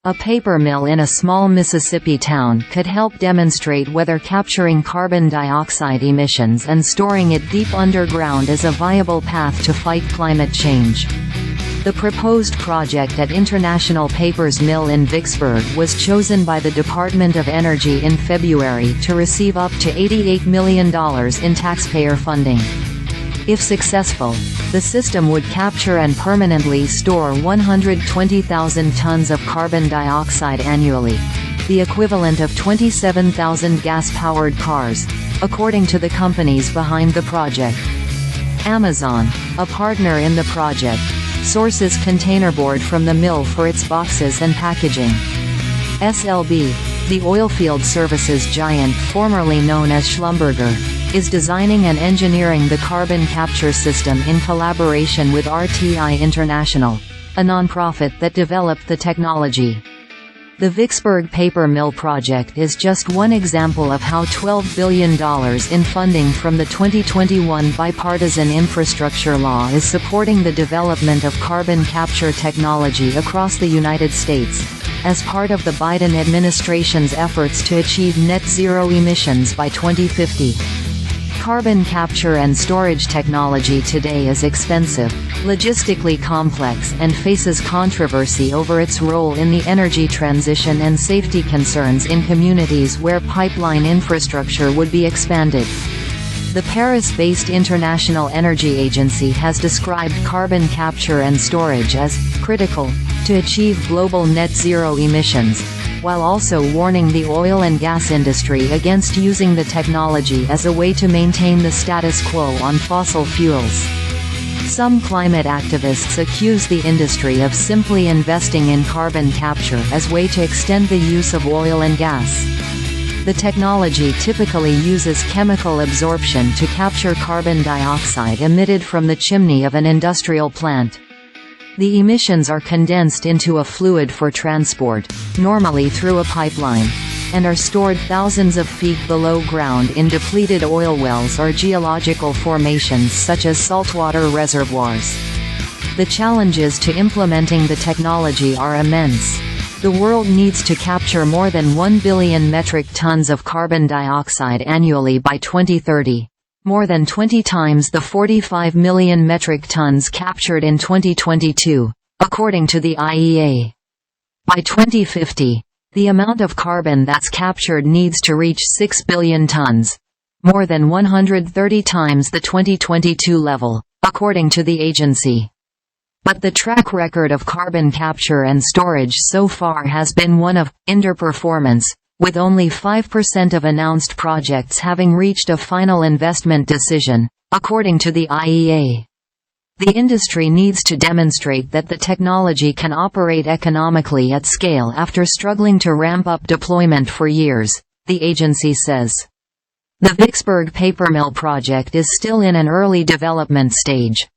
A paper mill in a small Mississippi town could help demonstrate whether capturing carbon dioxide emissions and storing it deep underground is a viable path to fight climate change. The proposed project at International Paper's mill in Vicksburg was chosen by the Department of Energy in February to receive up to $88 million in taxpayer funding. If successful, the system would capture and permanently store 120,000 tons of carbon dioxide annually, the equivalent of 27,000 gas-powered cars, according to the companies behind the project. Amazon, a partner in the project, sources containerboard from the mill for its boxes and packaging. SLB, the oilfield services giant formerly known as Schlumberger, is designing and engineering the carbon capture system in collaboration with RTI International, a nonprofit that developed the technology. The Vicksburg paper mill project is just one example of how $12 billion in funding from the 2021 Bipartisan Infrastructure Law is supporting the development of carbon capture technology across the United States, as part of the Biden administration's efforts to achieve net zero emissions by 2050. Carbon capture and storage technology today is expensive, logistically complex, and faces controversy over its role in the energy transition and safety concerns in communities where pipeline infrastructure would be expanded. The Paris-based International Energy Agency has described carbon capture and storage as critical to achieve global net zero emissions, while also warning the oil and gas industry against using the technology as a way to maintain the status quo on fossil fuels. Some climate activists accuse the industry of simply investing in carbon capture as a way to extend the use of oil and gas. The technology typically uses chemical absorption to capture carbon dioxide emitted from the chimney of an industrial plant. The emissions are condensed into a fluid for transport, normally through a pipeline, and are stored thousands of feet below ground in depleted oil wells or geological formations such as saltwater reservoirs. The challenges to implementing the technology are immense. The world needs to capture more than 1 billion metric tons of carbon dioxide annually by 2030. More than 20 times the 45 million metric tons captured in 2022, according to the IEA. By 2050, the amount of carbon that's captured needs to reach 6 billion tons, more than 130 times the 2022 level, according to the agency. But the track record of carbon capture and storage so far has been one of underperformance, with only 5% of announced projects having reached a final investment decision, according to the IEA. The industry needs to demonstrate that the technology can operate economically at scale after struggling to ramp up deployment for years, the agency says. The Vicksburg paper mill project is still in an early development stage.